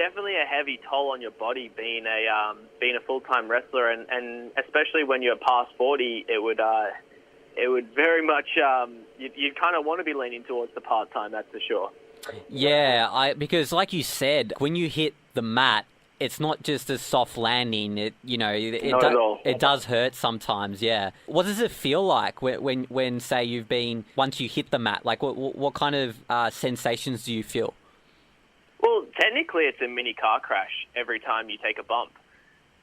definitely a heavy toll on your body being a full-time wrestler, and especially when you're past 40, it would very much you'd kind of want to be leaning towards the part-time, that's for sure. Yeah, because like you said, when you hit the mat, it's not just a soft landing. Not at all. It does hurt sometimes. Yeah. What does it feel like when say once you hit the mat? Like what kind of sensations do you feel? Well, technically, it's a mini car crash every time you take a bump,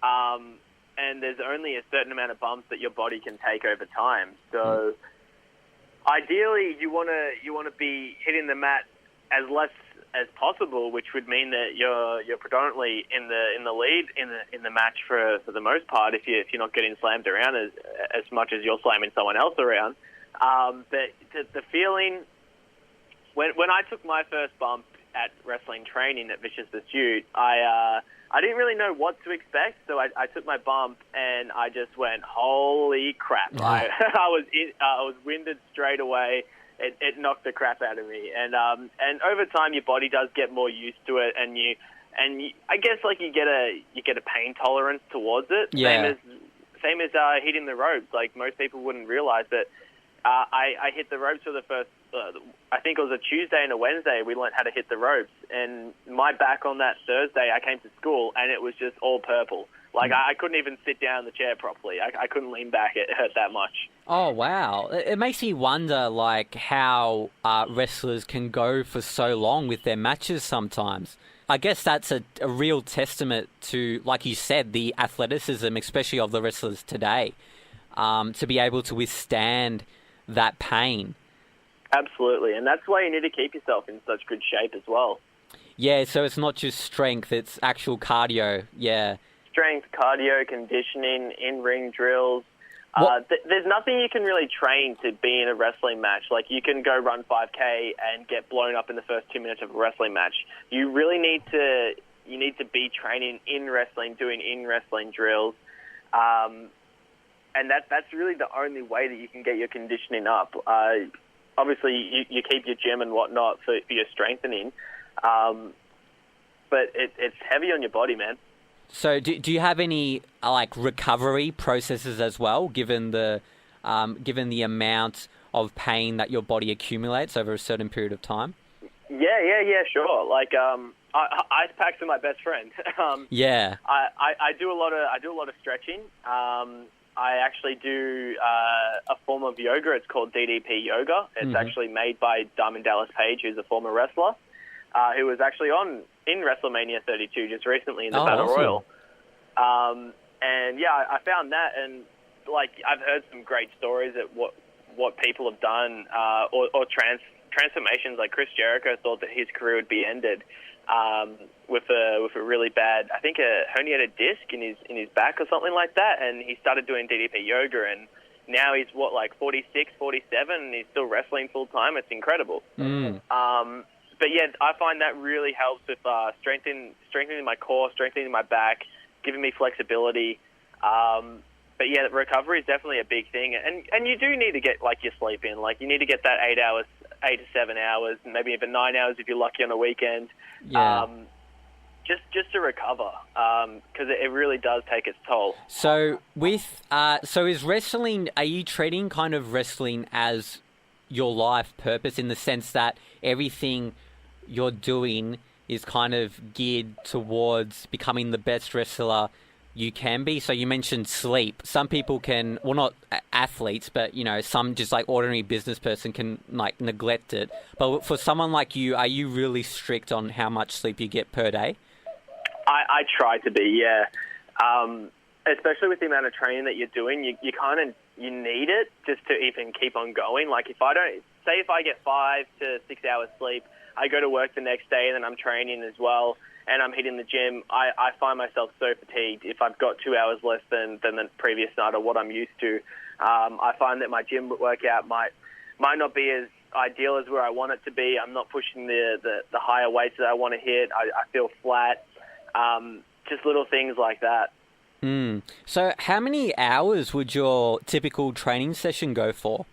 and there's only a certain amount of bumps that your body can take over time. So, ideally, you want to be hitting the mat as less as possible, which would mean that you're predominantly in the lead in the match for the most part. If you're not getting slammed around as much as you're slamming someone else around, but the feeling when I took my first bump at wrestling training at Vicious Pursuit, I didn't really know what to expect, so I took my bump and I just went, holy crap! Oh. I was winded straight away. It knocked the crap out of me, and over time your body does get more used to it, and you I guess like you get a pain tolerance towards it. Yeah. Same as hitting the ropes. Like most people wouldn't realize that I hit the ropes for the first. I think it was a Tuesday and a Wednesday. We learned how to hit the ropes, and my back on that Thursday, I came to school and it was just all purple. Like I couldn't even sit down in the chair properly. I couldn't lean back. It hurt that much. Oh, wow. It makes me wonder, like, how wrestlers can go for so long with their matches sometimes. I guess that's a real testament to, like you said, the athleticism, especially of the wrestlers today, to be able to withstand that pain. Absolutely. And that's why you need to keep yourself in such good shape as well. Yeah, so it's not just strength, it's actual cardio. Yeah. Strength, cardio, conditioning, in-ring drills. There's nothing you can really train to be in a wrestling match. Like, you can go run 5K and get blown up in the first 2 minutes of a wrestling match. You really need to be training in wrestling, doing in-wrestling drills. And that's really the only way that you can get your conditioning up. Obviously, you keep your gym and whatnot for your strengthening. But it's heavy on your body, man. So do you have any like recovery processes as well, given the amount of pain that your body accumulates over a certain period of time? Yeah, sure. Like ice packs are my best friend. Yeah. I do a lot of stretching. I actually do a form of yoga. It's called DDP yoga. It's actually made by Diamond Dallas Page, who's a former wrestler, who was actually in WrestleMania 32 just recently in the Battle Royal. And yeah, I found that, and like I've heard some great stories at what people have done, or transformations. Like Chris Jericho thought that his career would be ended with a really bad, I think a herniated disc in his back or something like that, and he started doing DDP yoga, and now he's 46, 47, and he's still wrestling full time. It's incredible. But yeah, I find that really helps with strengthening my core, strengthening my back, giving me flexibility. But yeah, recovery is definitely a big thing, and you do need to get like your sleep in. Like you need to get that 8 to 7 hours, and maybe even 9 hours if you're lucky on a weekend. Yeah. Just to recover, because it really does take its toll. So is wrestling? Are you treating kind of wrestling as your life purpose in the sense that everything you're doing is kind of geared towards becoming the best wrestler you can be? So you mentioned sleep. Some people can, well, not athletes, but, you know, some just like ordinary business person can like neglect it. But for someone like you, are you really strict on how much sleep you get per day? I try to be, yeah. Especially with the amount of training that you're doing, you need it just to even keep on going. Like if I get 5 to 6 hours sleep, I go to work the next day and then I'm training as well and I'm hitting the gym. I find myself so fatigued if I've got 2 hours less than the previous night or what I'm used to. I find that my gym workout might not be as ideal as where I want it to be. I'm not pushing the higher weights that I want to hit. I feel flat. Just little things like that. So how many hours would your typical training session go for?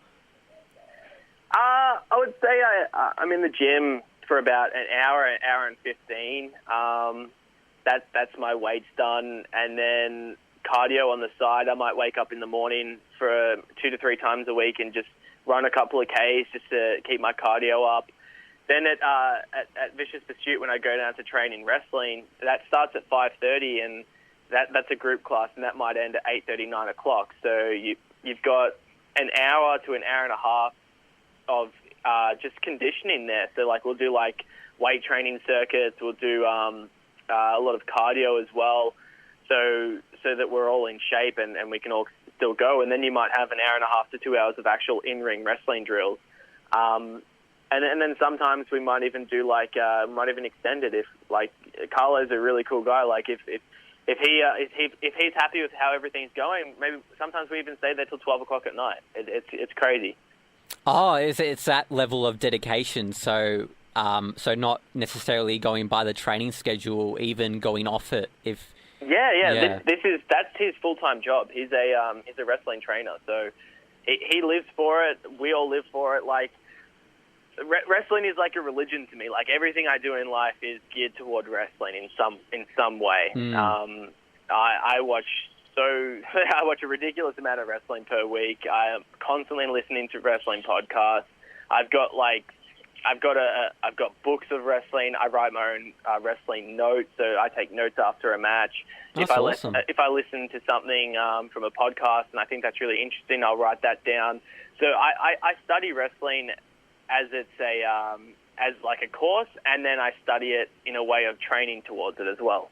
I would say I'm in the gym for about an hour and 15. That's my weights done, and then cardio on the side. I might wake up in the morning for 2 to 3 times a week and just run a couple of Ks just to keep my cardio up. Then at Vicious Pursuit, when I go down to train in wrestling, that starts at 5:30, and that's a group class, and that might end at 8:30, 9 o'clock. So you've got an hour to an hour and a half of just conditioning there. So like we'll do like weight training circuits, we'll do a lot of cardio as well, so that we're all in shape and we can all still go. And then you might have an hour and a half to 2 hours of actual in-ring wrestling drills. And then sometimes we might even do might even extend it if like Carlo's a really cool guy. Like if he's happy with how everything's going, maybe sometimes we even stay there till 12 o'clock at night. It's crazy. Oh, it's that level of dedication. So not necessarily going by the training schedule, even going off it. Yeah. That's his full-time job. He's a wrestling trainer, so he lives for it. We all live for it. Like wrestling is like a religion to me. Like everything I do in life is geared toward wrestling in some way. I watch a ridiculous amount of wrestling per week. I am constantly listening to wrestling podcasts. I've got books of wrestling. I write my own wrestling notes, so I take notes after a match. That's awesome. If I listen to something from a podcast and I think that's really interesting, I'll write that down. So I study wrestling as as like a course, and then I study it in a way of training towards it as well.